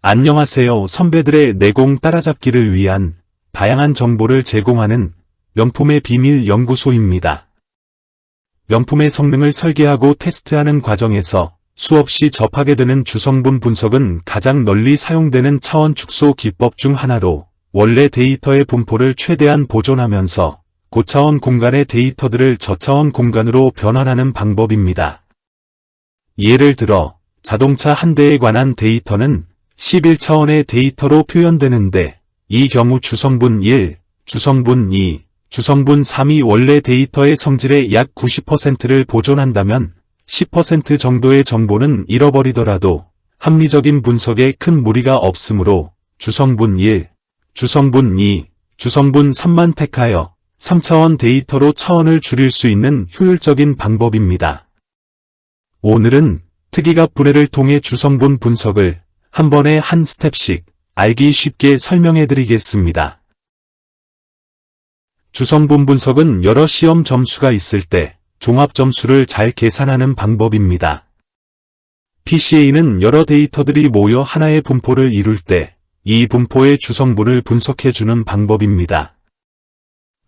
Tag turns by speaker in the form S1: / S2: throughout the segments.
S1: 안녕하세요. 선배들의 내공 따라잡기를 위한 다양한 정보를 제공하는 명품의 비밀 연구소입니다. 명품의 성능을 설계하고 테스트하는 과정에서 수없이 접하게 되는 주성분 분석은 가장 널리 사용되는 차원 축소 기법 중 하나로 원래 데이터의 분포를 최대한 보존하면서 고차원 공간의 데이터들을 저차원 공간으로 변환하는 방법입니다. 예를 들어 자동차 한 대에 관한 데이터는 11차원의 데이터로 표현되는데 이 경우 주성분 1, 주성분 2, 주성분 3이 원래 데이터의 성질의 약 90%를 보존한다면 10% 정도의 정보는 잃어버리더라도 합리적인 분석에 큰 무리가 없으므로 주성분 1, 주성분 2, 주성분 3만 택하여 3차원 데이터로 차원을 줄일 수 있는 효율적인 방법입니다. 오늘은 특이값 분해를 통해 주성분 분석을 한 번에 한 스텝씩 알기 쉽게 설명해 드리겠습니다. 주성분 분석은 여러 시험 점수가 있을 때 종합 점수를 잘 계산하는 방법입니다. PCA는 여러 데이터들이 모여 하나의 분포를 이룰 때 이 분포의 주성분을 분석해주는 방법입니다.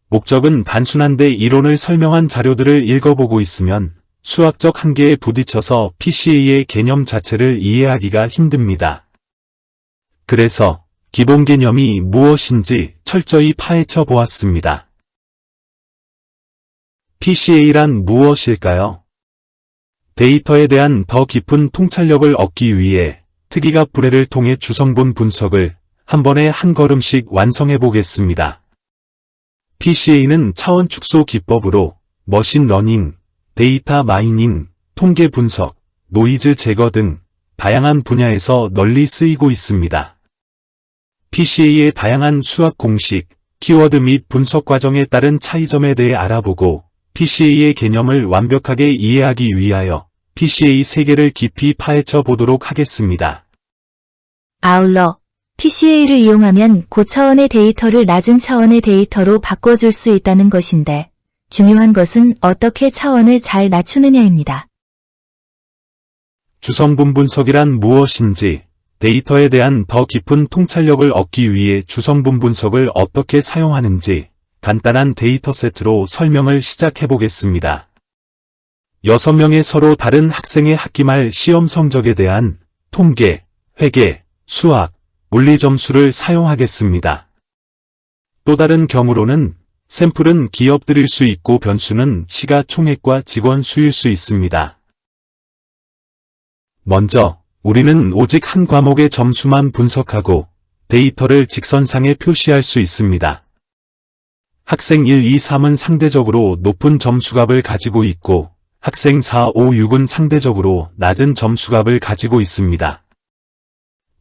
S1: 목적은 단순한데 이론을 설명한 자료들을 읽어보고 있으면 수학적 한계에 부딪혀서 PCA의 개념 자체를 이해하기가 힘듭니다. 그래서 기본 개념이 무엇인지 철저히 파헤쳐 보았습니다. PCA란 무엇일까요? 데이터에 대한 더 깊은 통찰력을 얻기 위해 특이값 분해를 통해 주성분 분석을 한 번에 한 걸음씩 완성해 보겠습니다. PCA는 차원 축소 기법으로 머신러닝, 데이터 마이닝, 통계 분석, 노이즈 제거 등 다양한 분야에서 널리 쓰이고 있습니다. PCA의 다양한 수학 공식, 키워드 및 분석 과정에 따른 차이점에 대해 알아보고 PCA의 개념을 완벽하게 이해하기 위하여 PCA 세계를 깊이 파헤쳐 보도록 하겠습니다.
S2: 아울러 PCA를 이용하면 고차원의 데이터를 낮은 차원의 데이터로 바꿔줄 수 있다는 것인데 중요한 것은 어떻게 차원을 잘 낮추느냐입니다.
S1: 주성분 분석이란 무엇인지, 데이터에 대한 더 깊은 통찰력을 얻기 위해 주성분 분석을 어떻게 사용하는지 간단한 데이터 세트로 설명을 시작해 보겠습니다. 6명의 서로 다른 학생의 학기말 시험 성적에 대한 통계, 회계, 수학, 물리 점수를 사용하겠습니다. 또 다른 경우로는 샘플은 기업들일 수 있고 변수는 시가총액과 직원 수일 수 있습니다. 먼저 우리는 오직 한 과목의 점수만 분석하고 데이터를 직선상에 표시할 수 있습니다. 학생 1, 2, 3은 상대적으로 높은 점수값을 가지고 있고 학생 4, 5, 6은 상대적으로 낮은 점수값을 가지고 있습니다.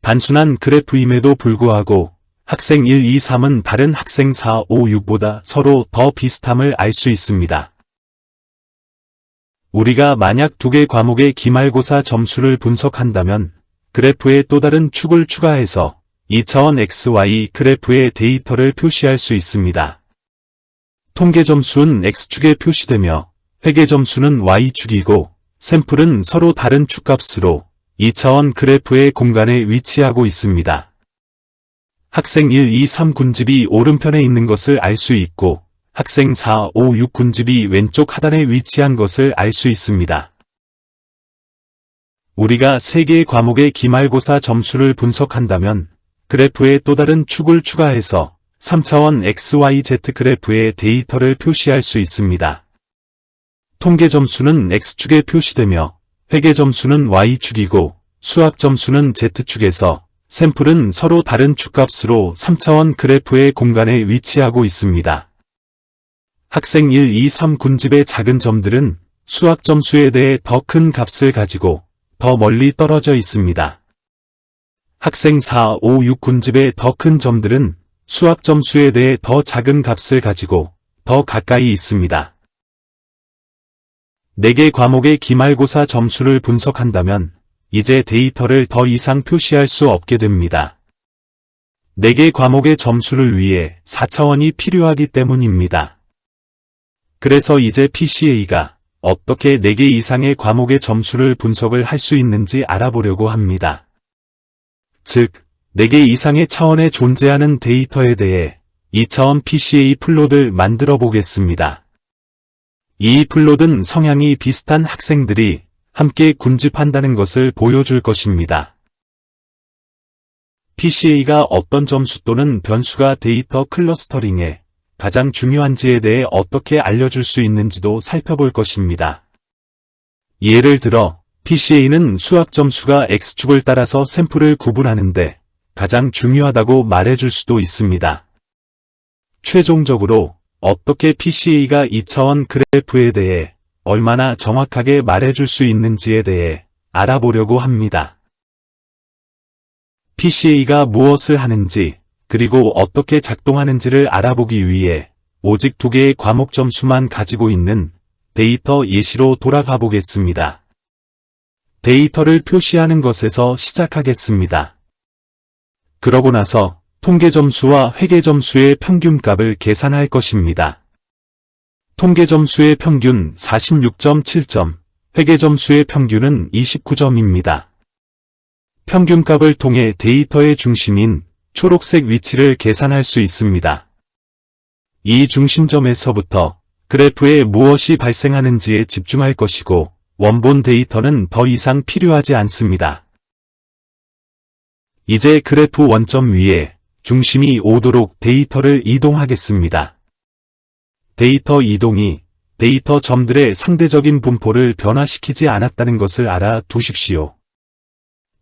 S1: 단순한 그래프임에도 불구하고 학생 1, 2, 3은 다른 학생 4, 5, 6보다 서로 더 비슷함을 알 수 있습니다. 우리가 만약 두 개 과목의 기말고사 점수를 분석한다면 그래프에 또 다른 축을 추가해서 2차원 XY 그래프의 데이터를 표시할 수 있습니다. 통계 점수는 X축에 표시되며 회계 점수는 Y축이고 샘플은 서로 다른 축값으로 2차원 그래프의 공간에 위치하고 있습니다. 학생 1, 2, 3 군집이 오른편에 있는 것을 알 수 있고 학생 4, 5, 6 군집이 왼쪽 하단에 위치한 것을 알 수 있습니다. 우리가 3개의 과목의 기말고사 점수를 분석한다면 그래프에 또 다른 축을 추가해서 3차원 XYZ 그래프의 데이터를 표시할 수 있습니다. 통계 점수는 X축에 표시되며 회계 점수는 Y축이고 수학 점수는 Z축에서 샘플은 서로 다른 축값으로 3차원 그래프의 공간에 위치하고 있습니다. 학생 1, 2, 3 군집의 작은 점들은 수학 점수에 대해 더 큰 값을 가지고 더 멀리 떨어져 있습니다. 학생 4, 5, 6 군집의 더 큰 점들은 수학 점수에 대해 더 작은 값을 가지고 더 가까이 있습니다. 4개 과목의 기말고사 점수를 분석한다면 이제 데이터를 더 이상 표시할 수 없게 됩니다. 4개 과목의 점수를 위해 4차원이 필요하기 때문입니다. 그래서 이제 PCA가 어떻게 4개 이상의 과목의 점수를 분석을 할 수 있는지 알아보려고 합니다. 즉, 4개 이상의 차원에 존재하는 데이터에 대해 2차원 PCA 플롯을 만들어 보겠습니다. 이 플롯은 성향이 비슷한 학생들이 함께 군집한다는 것을 보여줄 것입니다. PCA가 어떤 점수 또는 변수가 데이터 클러스터링에 가장 중요한지에 대해 어떻게 알려줄 수 있는지도 살펴볼 것입니다. 예를 들어 PCA는 수학 점수가 X축을 따라서 샘플을 구분하는데 가장 중요하다고 말해줄 수도 있습니다. 최종적으로 어떻게 PCA가 2차원 그래프에 대해 얼마나 정확하게 말해줄 수 있는지에 대해 알아보려고 합니다. PCA가 무엇을 하는지 그리고 어떻게 작동하는지를 알아보기 위해 오직 2개의 과목 점수만 가지고 있는 데이터 예시로 돌아가 보겠습니다. 데이터를 표시하는 것에서 시작하겠습니다. 그러고 나서 통계 점수와 회계 점수의 평균값을 계산할 것입니다. 통계 점수의 평균 46.7점, 회계 점수의 평균은 29점입니다. 평균값을 통해 데이터의 중심인 초록색 위치를 계산할 수 있습니다. 이 중심점에서부터 그래프에 무엇이 발생하는지에 집중할 것이고 원본 데이터는 더 이상 필요하지 않습니다. 이제 그래프 원점 위에 중심이 오도록 데이터를 이동하겠습니다. 데이터 이동이 데이터 점들의 상대적인 분포를 변화시키지 않았다는 것을 알아두십시오.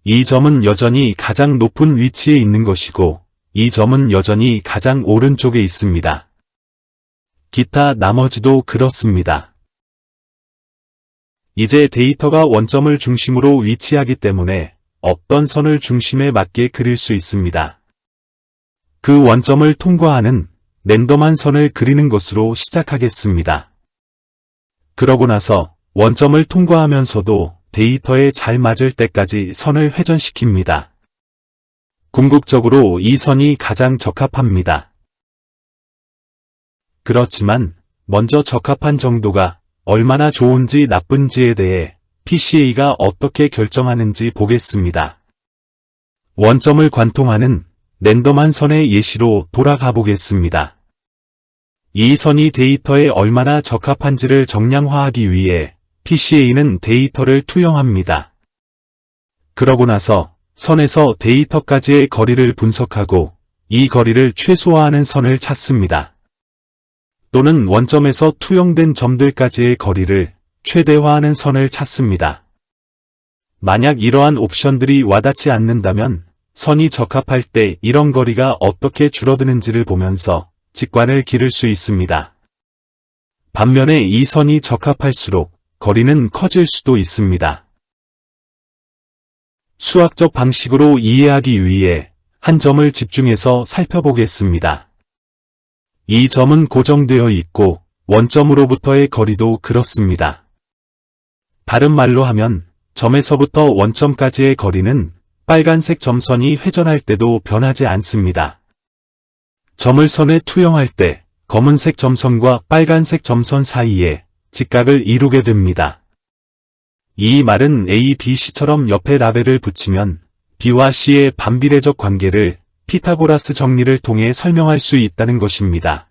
S1: 이 점은 여전히 가장 높은 위치에 있는 것이고 이 점은 여전히 가장 오른쪽에 있습니다. 기타 나머지도 그렇습니다. 이제 데이터가 원점을 중심으로 위치하기 때문에 어떤 선을 중심에 맞게 그릴 수 있습니다. 그 원점을 통과하는 랜덤한 선을 그리는 것으로 시작하겠습니다. 그러고 나서 원점을 통과하면서도 데이터에 잘 맞을 때까지 선을 회전시킵니다. 궁극적으로 이 선이 가장 적합합니다. 그렇지만 먼저 적합한 정도가 얼마나 좋은지 나쁜지에 대해 PCA가 어떻게 결정하는지 보겠습니다. 원점을 관통하는 랜덤한 선의 예시로 돌아가 보겠습니다. 이 선이 데이터에 얼마나 적합한지를 정량화하기 위해 PCA는 데이터를 투영합니다. 그러고 나서 선에서 데이터까지의 거리를 분석하고 이 거리를 최소화하는 선을 찾습니다. 또는 원점에서 투영된 점들까지의 거리를 최대화하는 선을 찾습니다. 만약 이러한 옵션들이 와닿지 않는다면 선이 적합할 때 이런 거리가 어떻게 줄어드는지를 보면서 직관을 기를 수 있습니다. 반면에 이 선이 적합할수록 거리는 커질 수도 있습니다. 수학적 방식으로 이해하기 위해 한 점을 집중해서 살펴보겠습니다. 이 점은 고정되어 있고 원점으로부터의 거리도 그렇습니다. 다른 말로 하면 점에서부터 원점까지의 거리는 빨간색 점선이 회전할 때도 변하지 않습니다. 점을 선에 투영할 때 검은색 점선과 빨간색 점선 사이에 직각을 이루게 됩니다. 이 말은 A, B, C처럼 옆에 라벨을 붙이면 B와 C의 반비례적 관계를 피타고라스 정리를 통해 설명할 수 있다는 것입니다.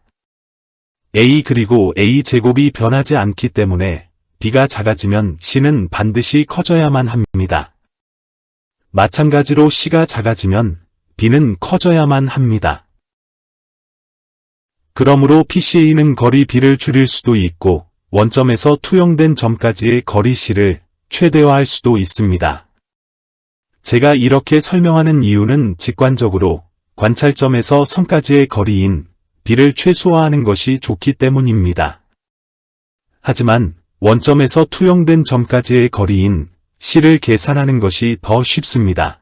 S1: A 그리고 A 제곱이 변하지 않기 때문에 B가 작아지면 C는 반드시 커져야만 합니다. 마찬가지로 C가 작아지면 B는 커져야만 합니다. 그러므로 PCA는 거리 B를 줄일 수도 있고 원점에서 투영된 점까지의 거리 C를 최대화할 수도 있습니다. 제가 이렇게 설명하는 이유는 직관적으로 관찰점에서 선까지의 거리인 B를 최소화하는 것이 좋기 때문입니다. 하지만 원점에서 투영된 점까지의 거리인 C를 계산하는 것이 더 쉽습니다.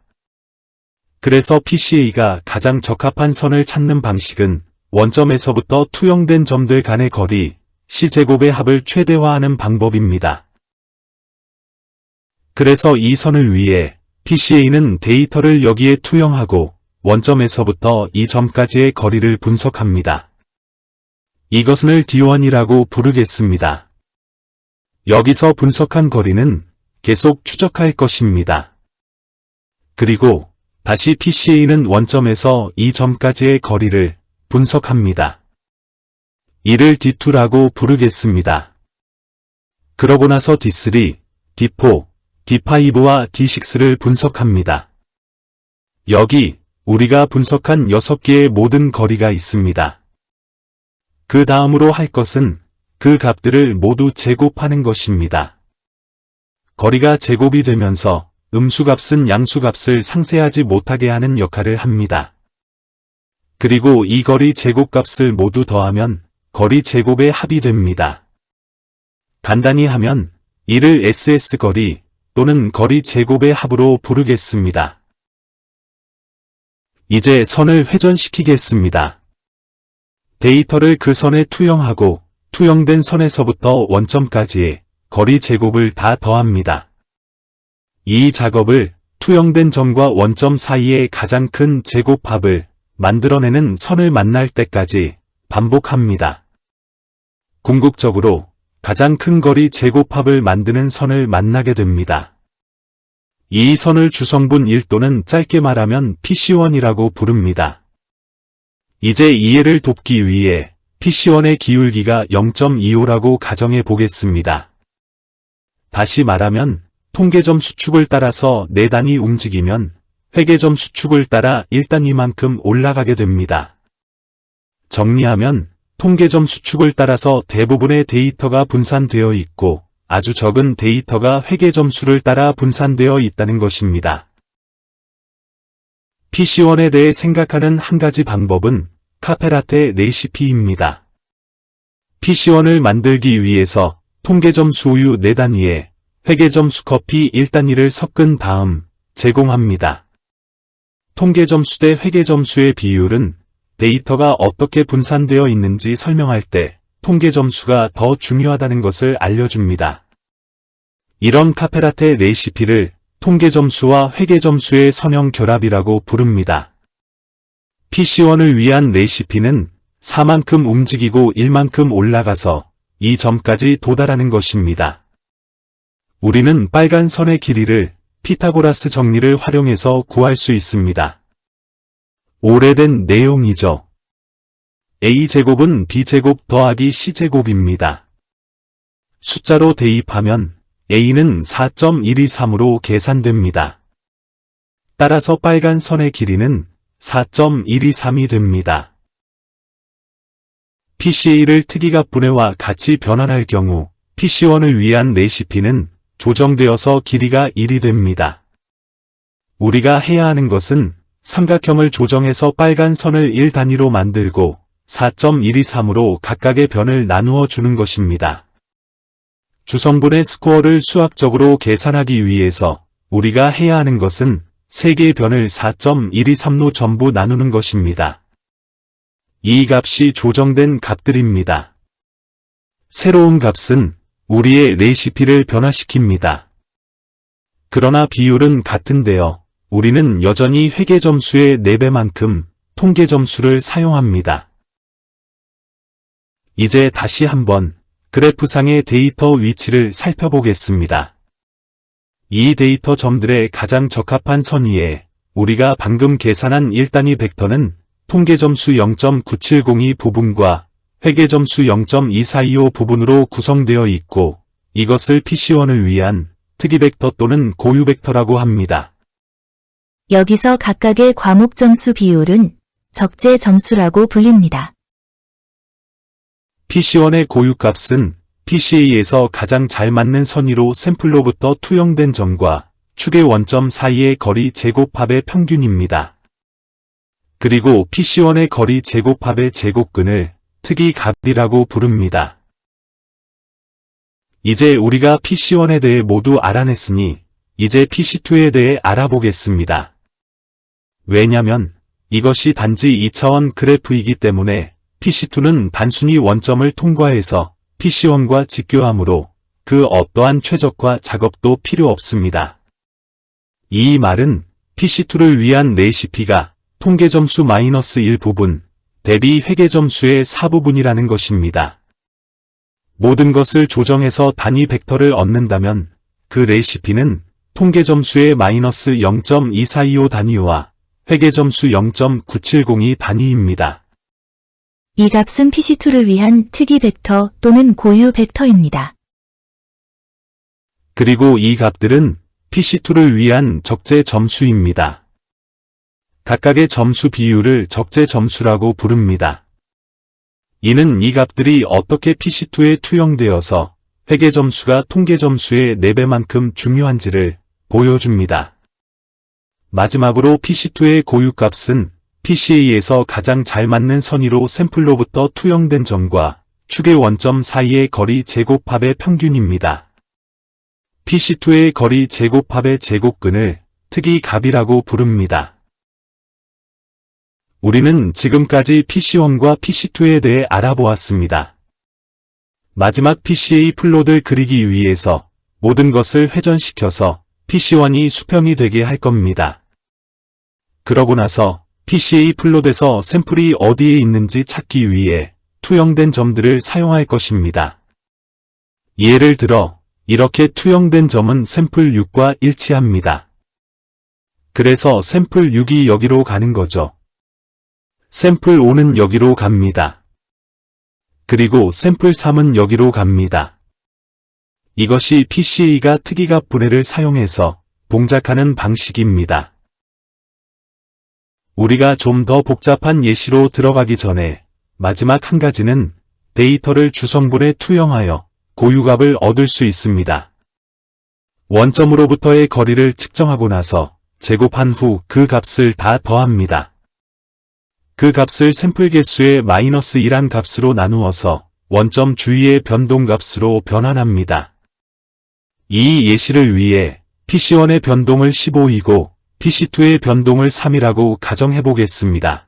S1: 그래서 PCA가 가장 적합한 선을 찾는 방식은 원점에서부터 투영된 점들 간의 거리 C제곱의 합을 최대화하는 방법입니다. 그래서 이 선을 위해 PCA는 데이터를 여기에 투영하고 원점에서부터 이 점까지의 거리를 분석합니다. 이것을 D1이라고 부르겠습니다. 여기서 분석한 거리는 계속 추적할 것입니다. 그리고 다시 PCA는 원점에서 이 점까지의 거리를 분석합니다. 이를 D2라고 부르겠습니다. 그러고 나서 D3, D4, D5와 D6를 분석합니다. 여기 우리가 분석한 6개의 모든 거리가 있습니다. 그 다음으로 할 것은 그 값들을 모두 제곱하는 것입니다. 거리가 제곱이 되면서 음수값은 양수값을 상쇄하지 못하게 하는 역할을 합니다. 그리고 이 거리 제곱값을 모두 더하면 거리 제곱의 합이 됩니다. 간단히 하면 이를 SS 거리 또는 거리 제곱의 합으로 부르겠습니다. 이제 선을 회전시키겠습니다. 데이터를 그 선에 투영하고 투영된 선에서부터 원점까지의 거리 제곱을 다 더합니다. 이 작업을 투영된 점과 원점 사이의 가장 큰 제곱합을 만들어내는 선을 만날 때까지 반복합니다. 궁극적으로 가장 큰 거리 제곱합을 만드는 선을 만나게 됩니다. 이 선을 주성분 1 또는 짧게 말하면 PC1이라고 부릅니다. 이제 이해를 돕기 위해 PC1의 기울기가 0.25라고 가정해 보겠습니다. 다시 말하면 통계점 수축을 따라서 4단이 움직이면 회계점 수축을 따라 1단위만큼 올라가게 됩니다. 정리하면 통계점 수축을 따라서 대부분의 데이터가 분산되어 있고 아주 적은 데이터가 회계점수를 따라 분산되어 있다는 것입니다. PC1에 대해 생각하는 한 가지 방법은 카페라테 레시피입니다. PC1을 만들기 위해서 통계점수 우유 4단위에 회계점수 커피 1단위를 섞은 다음 제공합니다. 통계점수 대 회계점수의 비율은 데이터가 어떻게 분산되어 있는지 설명할 때 통계점수가 더 중요하다는 것을 알려줍니다. 이런 카페라테 레시피를 통계점수와 회계점수의 선형 결합이라고 부릅니다. PC1을 위한 레시피는 4만큼 움직이고 1만큼 올라가서 이 점까지 도달하는 것입니다. 우리는 빨간 선의 길이를 피타고라스 정리를 활용해서 구할 수 있습니다. 오래된 내용이죠. A제곱은 B제곱 더하기 C제곱입니다. 숫자로 대입하면 A는 4.123으로 계산됩니다. 따라서 빨간 선의 길이는 4.123이 됩니다. PCA를 특이값 분해와 같이 변환할 경우 PC1을 위한 레시피는 조정되어서 길이가 1이 됩니다. 우리가 해야 하는 것은 삼각형을 조정해서 빨간 선을 1단위로 만들고 4.123으로 각각의 변을 나누어 주는 것입니다. 주성분의 스코어를 수학적으로 계산하기 위해서 우리가 해야 하는 것은 3개의 변을 4.123로 전부 나누는 것입니다. 이 값이 조정된 값들입니다. 새로운 값은 우리의 레시피를 변화시킵니다. 그러나 비율은 같은데요. 우리는 여전히 회계점수의 4배만큼 통계점수를 사용합니다. 이제 다시 한번 그래프상의 데이터 위치를 살펴보겠습니다. 이 데이터 점들의 가장 적합한 선 위에 우리가 방금 계산한 1단위 벡터는 통계점수 0.9702 부분과 회계점수 0.2425 부분으로 구성되어 있고 이것을 PC1을 위한 특이벡터 또는 고유벡터라고 합니다.
S2: 여기서 각각의 과목 점수 비율은 적재 점수라고 불립니다.
S1: PC1의 고유값은 PCA에서 가장 잘 맞는 선 위로 샘플로부터 투영된 점과 축의 원점 사이의 거리 제곱합의 평균입니다. 그리고 PC1의 거리 제곱합의 제곱근을 특이값이라고 부릅니다. 이제 우리가 PC1에 대해 모두 알아냈으니 이제 PC2에 대해 알아보겠습니다. 왜냐면 이것이 단지 2차원 그래프이기 때문에 PC2는 단순히 원점을 통과해서 PC1과 직교하므로 그 어떠한 최적화 작업도 필요 없습니다. 이 말은 PC2를 위한 레시피가 통계점수 -1 부분 대비 회계점수의 4부분이라는 것입니다. 모든 것을 조정해서 단위 벡터를 얻는다면 그 레시피는 통계점수의 -0.2425 단위와 회계점수 0.970이 단위입니다.
S2: 이 값은 PC2를 위한 특이 벡터 또는 고유 벡터입니다.
S1: 그리고 이 값들은 PC2를 위한 적재 점수입니다. 각각의 점수 비율을 적재 점수라고 부릅니다. 이는 이 값들이 어떻게 PC2에 투영되어서 회계점수가 통계점수의 4배만큼 중요한지를 보여줍니다. 마지막으로 PC2의 고유값은 PCA에서 가장 잘 맞는 선의로 샘플로부터 투영된 점과 축의 원점 사이의 거리 제곱합의 평균입니다. PC2의 거리 제곱합의 제곱근을 특이값이라고 부릅니다. 우리는 지금까지 PC1과 PC2에 대해 알아보았습니다. 마지막 PCA 플롯을 그리기 위해서 모든 것을 회전시켜서 PC1이 수평이 되게 할 겁니다. 그러고 나서 PCA 플롯에서 샘플이 어디에 있는지 찾기 위해 투영된 점들을 사용할 것입니다. 예를 들어 이렇게 투영된 점은 샘플 6과 일치합니다. 그래서 샘플 6이 여기로 가는 거죠. 샘플 5는 여기로 갑니다. 그리고 샘플 3은 여기로 갑니다. 이것이 PCA가 특이값 분해를 사용해서 동작하는 방식입니다. 우리가 좀 더 복잡한 예시로 들어가기 전에 마지막 한 가지는 데이터를 주성분에 투영하여 고유값을 얻을 수 있습니다. 원점으로부터의 거리를 측정하고 나서 제곱한 후 그 값을 다 더합니다. 그 값을 샘플 개수의 -1한 값으로 나누어서 원점 주위의 변동값으로 변환합니다. 이 예시를 위해 PC1의 변동을 15이고 PC2의 변동을 3이라고 가정해보겠습니다.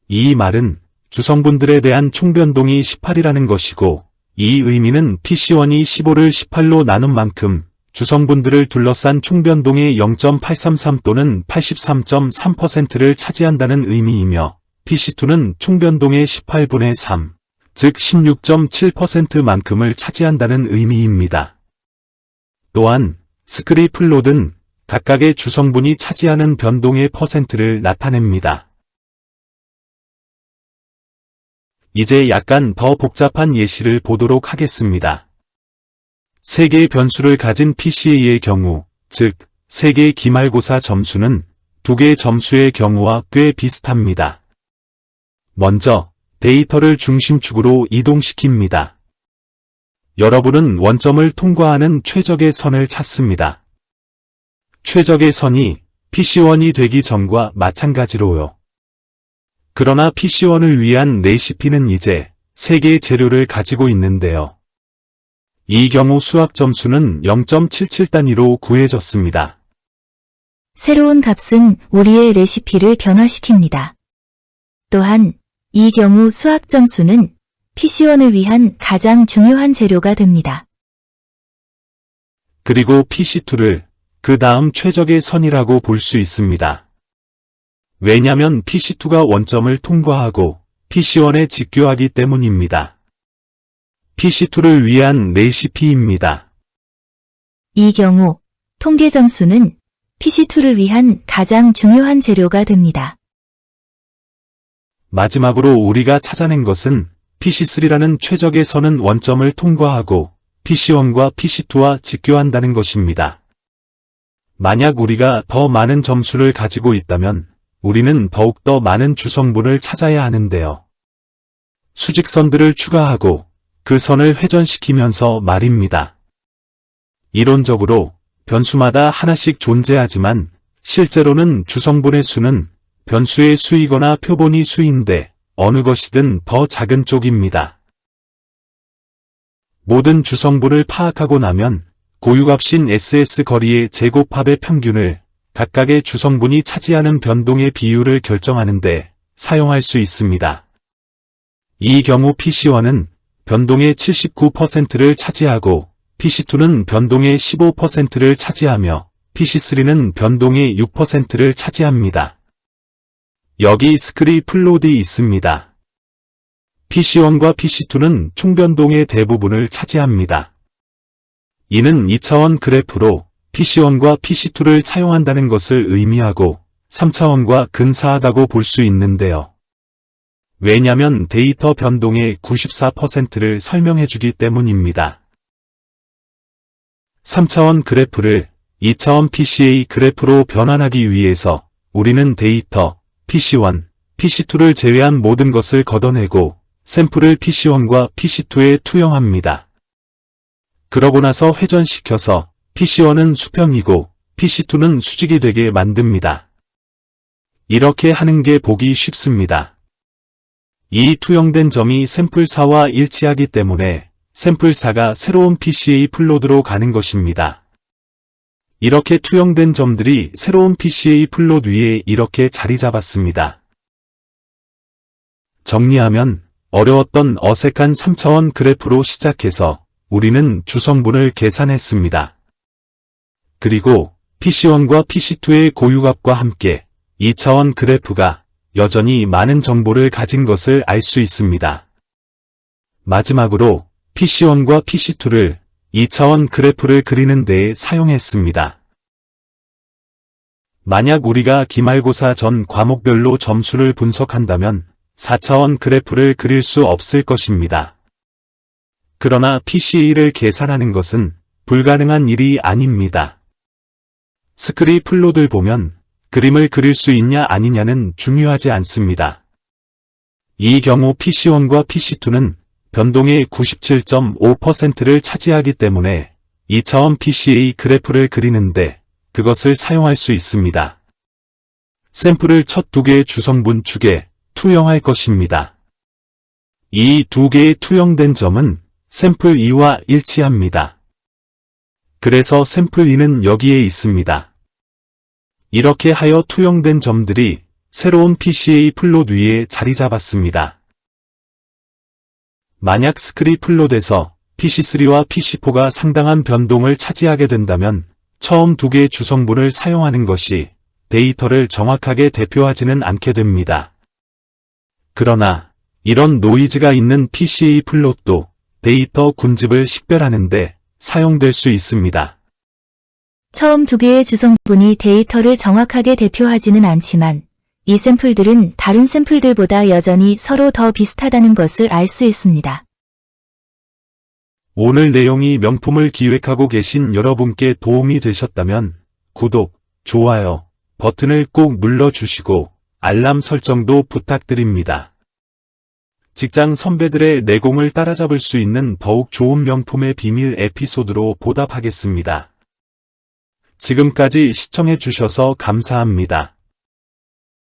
S1: 이 말은 주성분들에 대한 총변동이 18이라는 것이고 이 의미는 PC1이 15를 18로 나눈 만큼 주성분들을 둘러싼 총변동의 0.833 또는 83.3%를 차지한다는 의미이며 PC2는 총변동의 18분의 3, 즉 16.7%만큼을 차지한다는 의미입니다. 또한 스크리 플롯은 각각의 주성분이 차지하는 변동의 퍼센트를 나타냅니다. 이제 약간 더 복잡한 예시를 보도록 하겠습니다. 3개의 변수를 가진 PCA의 경우, 즉 3개의 기말고사 점수는 2개의 점수의 경우와 꽤 비슷합니다. 먼저 데이터를 중심축으로 이동시킵니다. 여러분은 원점을 통과하는 최적의 선을 찾습니다. 최적의 선이 PC1이 되기 전과 마찬가지로요. 그러나 PC1을 위한 레시피는 이제 3개의 재료를 가지고 있는데요. 이 경우 수학 점수는 0.77 단위로 구해졌습니다.
S2: 새로운 값은 우리의 레시피를 변화시킵니다. 또한 이 경우 수학 점수는 PC1을 위한 가장 중요한 재료가 됩니다.
S1: 그리고 PC2를 그 다음 최적의 선이라고 볼 수 있습니다. 왜냐면 PC2가 원점을 통과하고 PC1에 직교하기 때문입니다. PC2를 위한 레시피입니다.
S2: 이 경우 통계 점수는 PC2를 위한 가장 중요한 재료가 됩니다.
S1: 마지막으로 우리가 찾아낸 것은 PC3라는 최적의 선은 원점을 통과하고 PC1과 PC2와 직교한다는 것입니다. 만약 우리가 더 많은 점수를 가지고 있다면 우리는 더욱더 많은 주성분을 찾아야 하는데요. 수직선들을 추가하고 그 선을 회전시키면서 말입니다. 이론적으로 변수마다 하나씩 존재하지만 실제로는 주성분의 수는 변수의 수이거나 표본이 수인데 어느 것이든 더 작은 쪽입니다. 모든 주성분을 파악하고 나면 고유값인 SS 거리의 제곱합의 평균을 각각의 주성분이 차지하는 변동의 비율을 결정하는데 사용할 수 있습니다. 이 경우 PC1은 변동의 79%를 차지하고 PC2는 변동의 15%를 차지하며 PC3는 변동의 6%를 차지합니다. 여기 스크리 플롯이 있습니다. PC1과 PC2는 총변동의 대부분을 차지합니다. 이는 2차원 그래프로 PC1과 PC2를 사용한다는 것을 의미하고 3차원과 근사하다고 볼 수 있는데요. 왜냐면 데이터 변동의 94%를 설명해주기 때문입니다. 3차원 그래프를 2차원 PCA 그래프로 변환하기 위해서 우리는 데이터 PC1, PC2를 제외한 모든 것을 걷어내고 샘플을 PC1과 PC2에 투영합니다. 그러고 나서 회전시켜서 PC1은 수평이고 PC2는 수직이 되게 만듭니다. 이렇게 하는 게 보기 쉽습니다. 이 투영된 점이 샘플 4와 일치하기 때문에 샘플 4가 새로운 PCA 플롯으로 가는 것입니다. 이렇게 투영된 점들이 새로운 PCA 플롯 위에 이렇게 자리 잡았습니다. 정리하면 어려웠던 어색한 3차원 그래프로 시작해서 우리는 주성분을 계산했습니다. 그리고 PC1과 PC2의 고유값과 함께 2차원 그래프가 여전히 많은 정보를 가진 것을 알 수 있습니다. 마지막으로 PC1과 PC2를 2차원 그래프를 그리는 데에 사용했습니다. 만약 우리가 기말고사 전 과목별로 점수를 분석한다면 4차원 그래프를 그릴 수 없을 것입니다. 그러나 PCA를 계산하는 것은 불가능한 일이 아닙니다. 스크리 플롯을 보면 그림을 그릴 수 있냐 아니냐는 중요하지 않습니다. 이 경우 PC1과 PC2는 변동의 97.5%를 차지하기 때문에 2차원 PCA 그래프를 그리는데 그것을 사용할 수 있습니다. 샘플을 첫 두 개의 주성분 축에 투영할 것입니다. 이 두 개의 투영된 점은 샘플 2와 일치합니다. 그래서 샘플 2는 여기에 있습니다. 이렇게 하여 투영된 점들이 새로운 PCA 플롯 위에 자리 잡았습니다. 만약 스크리 플롯에서 PC3와 PC4가 상당한 변동을 차지하게 된다면 처음 두 개의 주성분을 사용하는 것이 데이터를 정확하게 대표하지는 않게 됩니다. 그러나 이런 노이즈가 있는 PCA 플롯도 데이터 군집을 식별하는데 사용될 수 있습니다.
S2: 처음 두 개의 주성분이 데이터를 정확하게 대표하지는 않지만 이 샘플들은 다른 샘플들보다 여전히 서로 더 비슷하다는 것을 알 수 있습니다.
S1: 오늘 내용이 명품을 기획하고 계신 여러분께 도움이 되셨다면 구독, 좋아요 버튼을 꼭 눌러주시고 알람 설정도 부탁드립니다. 직장 선배들의 내공을 따라잡을 수 있는 더욱 좋은 명품의 비밀 에피소드로 보답하겠습니다. 지금까지 시청해 주셔서 감사합니다.